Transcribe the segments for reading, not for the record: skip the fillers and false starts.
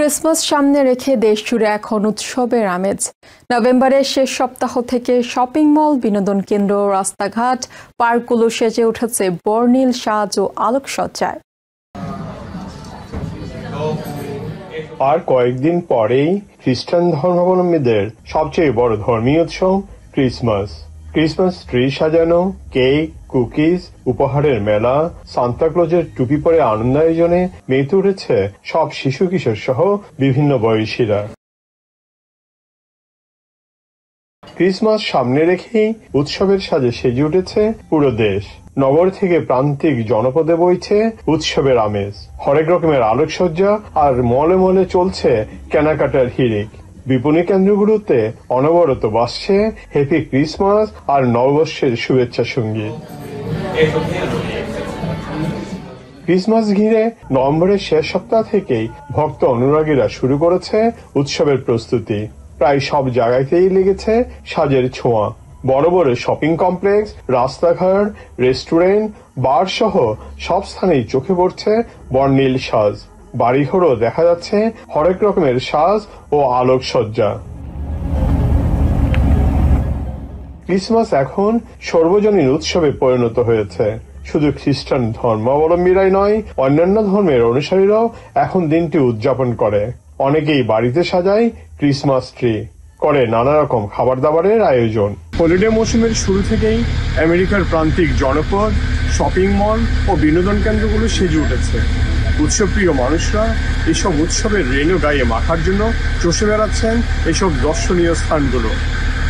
Christmas সামনে রেখে দেশজুড়ে এখন উৎসবের আমেজ। নভেম্বরের শেষ সপ্তাহ থেকে শপিং মল, বিনোদন কেন্দ্র, রাস্তাঘাট, পার্কগুলো সেজে উঠেছে বর্ণিল সাজ ও আলোকসজ্জায়। আর কয়েকদিন পরেই খ্রিস্টান ধর্মাবলম্বীদের সবচেয়ে বড় ধর্মীয় উৎসব ক্রিসমাস ট্রি সাজানো, কেক, কুকিজ, উপহারের মেলা, সান্তাক্লজের টুপি পরে আনন্দ আয়োজনে মেতে উঠেছে সব শিশু কিশোর সহ বিভিন্ন বয়সীরা। ক্রিসমাস সামনে রেখেই উৎসবের সাজে সেজে উঠেছে পুরো দেশ। নগর থেকে প্রান্তিক জনপদে বইছে উৎসবের আমেজ। হরেক রকমের আলোকসজ্জা আর মলে মলে চলছে কেনাকাটার হিড়িক। বিপণী কেন্দ্রগুলোতে অনবরত বাজছে হ্যাপি ক্রিসমাস আর নববর্ষের শুভেচ্ছা সঙ্গীত। ক্রিসমাস ঘিরে নভেম্বরের শেষ সপ্তাহ থেকেই ভক্ত অনুরাগীরা শুরু করেছে উৎসবের প্রস্তুতি। প্রায় সব জায়গাতেই লেগেছে সাজের ছোঁয়া। বড় বড় শপিং কমপ্লেক্স, রাস্তাঘাট, রেস্টুরেন্ট, বার সহ সব স্থানেই চোখে পড়ছে বর্ণিল সাজ। বাড়িঘরও দেখা যাচ্ছে হরেক রকমের সাজ ও আলোকসজ্জা। ক্রিসমাস এখন সর্বজনীন উৎসবে পরিণত হয়েছে। শুধু খ্রিস্টান ধর্মাবলম্বীরাই নয়, অন্যান্য ধর্মের অনুসারীরাও এখন দিনটি উদযাপন করে। অনেকেই বাড়িতে সাজায় ক্রিসমাস ট্রি, করে নানা রকম খাবার দাবারের আয়োজন। হলিডে মৌসুমের শুরু থেকেই আমেরিকার প্রান্তিক জনপদ, শপিং মল ও বিনোদন কেন্দ্রগুলো সেজে উঠেছে। উৎসবপ্রিয় মানুষরা এসব উৎসবের রেণু গায়ে মাখার জন্য চষে বেড়াচ্ছেন এসব দর্শনীয় স্থানগুলো।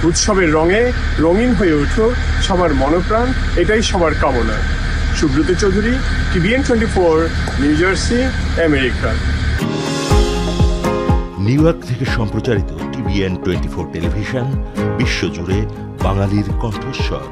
উৎসবের রঙে রঙিন হয়ে উঠুক সবার মনপ্রাণ, এটাই সবার কামনা। Subrata Chowdhury, TVN 24, new jersey, America. New York থেকে সম্প্রচারিত TVN 24 টেলিভিশন বিশ্বজুড়ে বাঙালির কণ্ঠস্বর।